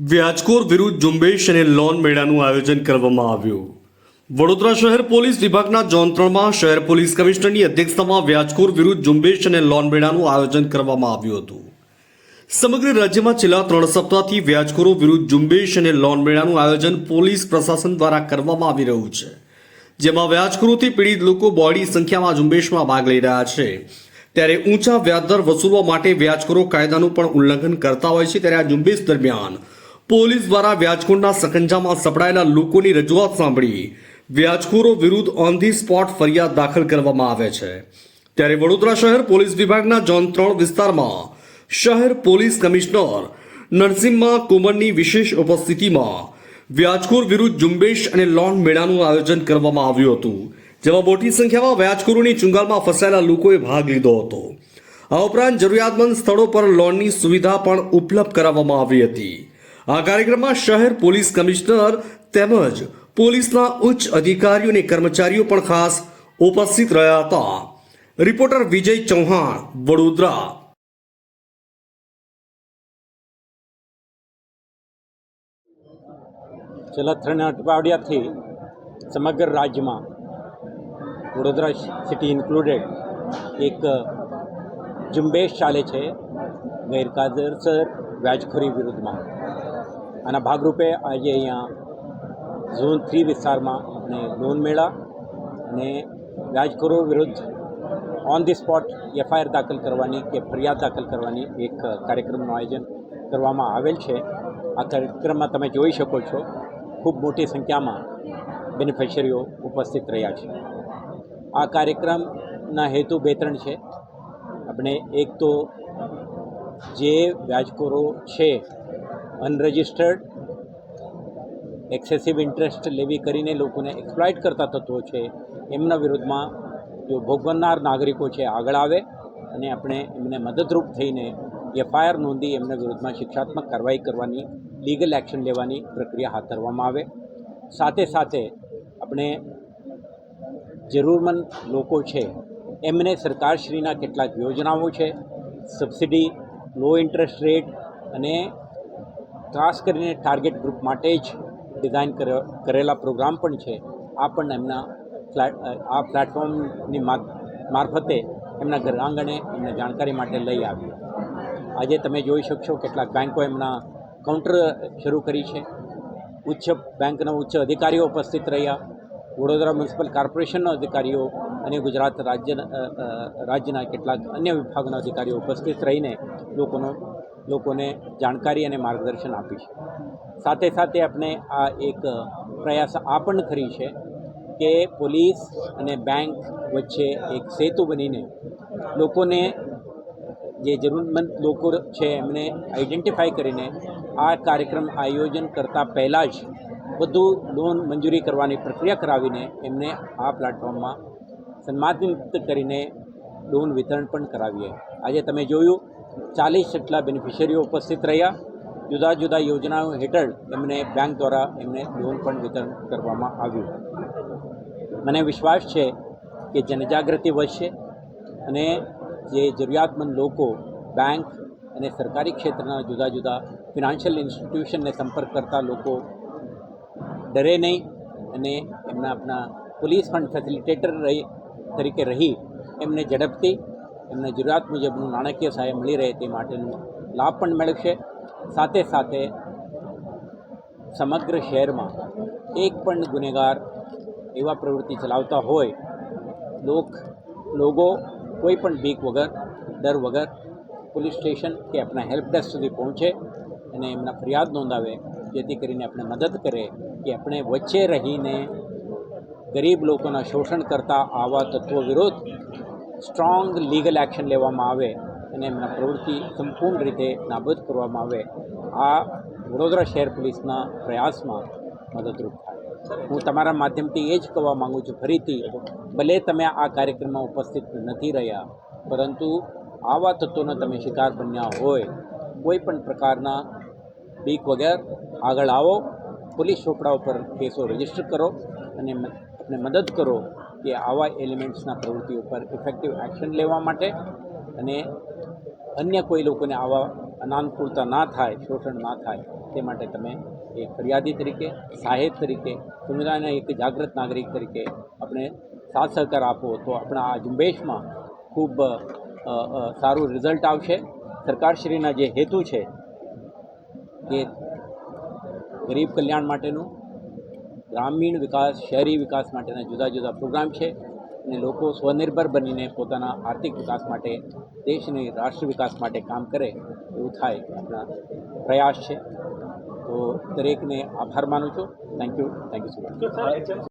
વ્યાજખોર વિરુદ્ધ ઝુંબેશ અને લોન મેળાનું આયોજન કરવામાં આવ્યું. વડોદરા શહેર પોલીસ વિભાગના ઝોન 3માં શહેર પોલીસ કમિશનરની અધ્યક્ષતામાં વ્યાજખોર વિરુદ્ધ ઝુંબેશ અને લોન મેળાનું આયોજન કરવામાં આવ્યું હતું. સમગ્ર રાજ્યમાં છેલ્લા 3 સપ્તાહથી વ્યાજખોરો વિરુદ્ધ ઝુંબેશ અને લોન મેળાનું આયોજન પોલીસ પ્રશાસન દ્વારા કરવામાં આવી રહ્યું છે, જેમાં વ્યાજખોરોથી પીડિત લોકો બહોળી સંખ્યામાં ઝુંબેશમાં ભાગ લઈ રહ્યા છે. ત્યારે ઊંચા વ્યાજદર વસૂલવા માટે વ્યાજખોરો કાયદાનું પણ ઉલ્લંઘન કરતા હોય છે. ત્યારે આ ઝુંબેશ દરમિયાન પોલીસ દ્વારા વ્યાજખોરના સકંજામાં સપડાયેલા લોકોની રજૂઆત સાંભળી વ્યાજખોરો વિરુદ્ધ ઓન ધી સ્પોટ ફરિયાદ દાખલ કરવામાં આવે છે. ત્યારે વડોદરા શહેર પોલીસ વિભાગના ઝોન 3 વિસ્તારમાં શહેર પોલીસ કમિશનર નરસિમ્હા કુમરની વિશેષ ઉપસ્થિતિમાં વ્યાજખોર વિરુદ્ધ ઝુંબેશ અને લોન મેળાનું આયોજન કરવામાં આવ્યું હતું, જેમાં મોટી સંખ્યામાં વ્યાજખોરોની ચુંગાલમાં ફસાયેલા લોકોએ ભાગ લીધો હતો. આ ઉપરાંત જરૂરિયાતમંદ સ્થળો પર લોનની સુવિધા પણ ઉપલબ્ધ કરાવવામાં આવી હતી. આ કાર્યક્રમમાં શહેર પોલીસ કમિશનર તેમજ પોલીસના ઉચ્ચ અધિકારીઓ અને કર્મચારીઓ પણ ખાસ ઉપસ્થિત રહ્યા હતા. રિપોર્ટર વિજય ચૌહાણ, વડોદરા. છેલ્લા 3 અઠવાડિયાથી સમગ્ર રાજ્યમાં વડોદરા સિટી ઇન્ક્લુડેડ એક ઝુંબેશ ચાલે છે ગેરકાયદેસર વ્યાજખોરી વિરુદ્ધમાં. આના ભાગરૂપે આજે અહીંયા ઝોન 3 વિસ્તારમાં આપણે લોન મેળા અને વ્યાજખોરો વિરુદ્ધ ઓન ધી સ્પોટ એફઆઈઆર દાખલ કરવાની કે ફરિયાદ દાખલ કરવાની એક કાર્યક્રમનું આયોજન કરવામાં આવેલ છે. આ કાર્યક્રમમાં તમે જોઈ શકો છો ખૂબ મોટી સંખ્યામાં બેનિફિશરીઓ ઉપસ્થિત રહ્યા છે. આ કાર્યક્રમના હેતુ 2-3 છે. આપણે એક તો જે વ્યાજખોરો છે અનરજિસ્ટર્ડ એક્સેસિવ ઇન્ટરેસ્ટ લેવી કરીને લોકોને એક્સપ્લોઇટ કરતા તત્વો છે, એમના વિરુદ્ધમાં જો ભોગવનાર નાગરિકો છે આગળ આવે અને આપણે એમને મદદરૂપ થઈને એફઆઈઆર નોંધી એમના વિરુદ્ધમાં શિક્ષાત્મક કાર્યવાહી કરવાની, લીગલ એક્શન લેવાની પ્રક્રિયા હાથ ધરવામાં આવે. સાથે સાથે આપણે જરૂરમંદ લોકો છે એમને સરકારશ્રીના કેટલાક યોજનાઓ છે, સબસિડી, લો ઇન્ટરેસ્ટ રેટ અને ખાસ કરીને ટાર્ગેટ ગ્રુપ માટે જ ડિઝાઇન કરેલા પ્રોગ્રામ પણ છે. આ પણ એમના આ પ્લેટફોર્મની મારફતે એમના ઘર આંગણે એમને જાણકારી માટે લઈ આવી. આજે તમે જોઈ શકશો કેટલાક બેન્કો એમના કાઉન્ટર શરૂ કરી છે. બેંકના ઉચ્ચ અધિકારીઓ ઉપસ્થિત રહ્યા, વડોદરા મ્યુનિસિપલ કોર્પોરેશનના અધિકારીઓ અને ગુજરાત રાજ્યના કેટલાક અન્ય વિભાગના અધિકારીઓ ઉપસ્થિત રહીને લોકોને જાણકારી અને માર્ગદર્શન આપી છે. સાથે સાથે આપણે આ એક પ્રયાસ આ પણ કરી છે કે પોલીસ અને બેંક વચ્ચે એક સેતુ બનીને લોકોને જે જરૂરમંદ લોકો છે એમને આઈડેન્ટિફાઈ કરીને આ કાર્યક્રમ આયોજન કરતાં પહેલાં જ બધું લોન મંજૂરી કરવાની પ્રક્રિયા કરાવીને એમને આ પ્લેટફોર્મમાં સન્માનિત કરીને લોન વિતરણ પણ કરાવીએ. આજે તમે જોયું 40 જેટલા બેનિફિશરીઓ ઉપસ્થિત રહ્યા. જુદા જુદા યોજનાઓ હેઠળ એમને બેંક દ્વારા એમને લોન પણ વિતરણ કરવામાં આવ્યું. મને વિશ્વાસ છે કે જનજાગૃતિ વધશે અને જે જરૂરિયાતમંદ લોકો બેંક અને સરકારી ક્ષેત્રના જુદા જુદા ફિનાન્શિયલ ઇન્સ્ટિટ્યુશનને સંપર્ક કરતા લોકો ડરે નહીં અને આપણા પોલીસ ફંડ ફેસિલિટેટર તરીકે રહી એમને ઝડપથી એમને જરૂરિયાત મુજબનું નાણાકીય સહાય મળી રહે તે માટેનું લાભ પણ મેળવશે. સાથે સાથે સમગ્ર શહેરમાં એક પણ ગુનેગાર એવા પ્રવૃત્તિ ચલાવતા હોય લોકો કોઈ પણ બીક વગર, ડર વગર પોલીસ સ્ટેશન કે આપણા હેલ્પ ડેસ્ક સુધી પહોંચે અને એમના ફરિયાદ નોંધાવે, જેથી કરીને આપણે મદદ કરે કે આપણે વચ્ચે રહીને ગરીબ લોકોના શોષણ કરતા આવા તત્વો વિરુદ્ધ સ્ટ્રોંગ લીગલ એક્શન લેવામાં આવે અને એમના પ્રવૃત્તિ સંપૂર્ણ રીતે નાબૂદ કરવામાં આવે. આ વડોદરા શહેર પોલીસના પ્રયાસમાં મદદરૂપ થાય. હું તમારા માધ્યમથી એ જ કહેવા માગું છું ફરીથી, ભલે તમે આ કાર્યક્રમમાં ઉપસ્થિત નથી રહ્યા, પરંતુ આવા તત્વોનો તમે શિકાર બન્યા હોય, કોઈ પણ પ્રકારના બીક વગર આગળ આવો, પોલીસ ચોપડા ઉપર કેસો રજીસ્ટર કરો અને આપણે મદદ કરો કે આવા એલિમેન્ટ્સના પ્રવૃત્તિઓ પર ઇફેક્ટિવ એક્શન લેવા માટે અને અન્ય કોઈ લોકોને આવા અનાનુકૂળતા ના થાય, શોષણ ના થાય તે માટે તમે એક ફરિયાદી તરીકે, સાહેબ તરીકે, સમુદાયના એક જાગૃત નાગરિક તરીકે આપણે સાથ સહકાર આપો તો આપણા આ ઝુંબેશમાં ખૂબ સારું રિઝલ્ટ આવશે. સરકારશ્રીના જે હેતુ છે કે ગરીબ કલ્યાણ માટેનું, ગ્રામીણ વિકાસ, શહેરી વિકાસ માટેના જુદા જુદા પ્રોગ્રામ છે અને લોકો સ્વનિર્ભર બનીને પોતાના આર્થિક વિકાસ માટે, દેશની રાષ્ટ્ર વિકાસ માટે કામ કરે એવું થાય આપણા પ્રયાસ છે. તો દરેકને આભાર માનું છું. Thank you so much.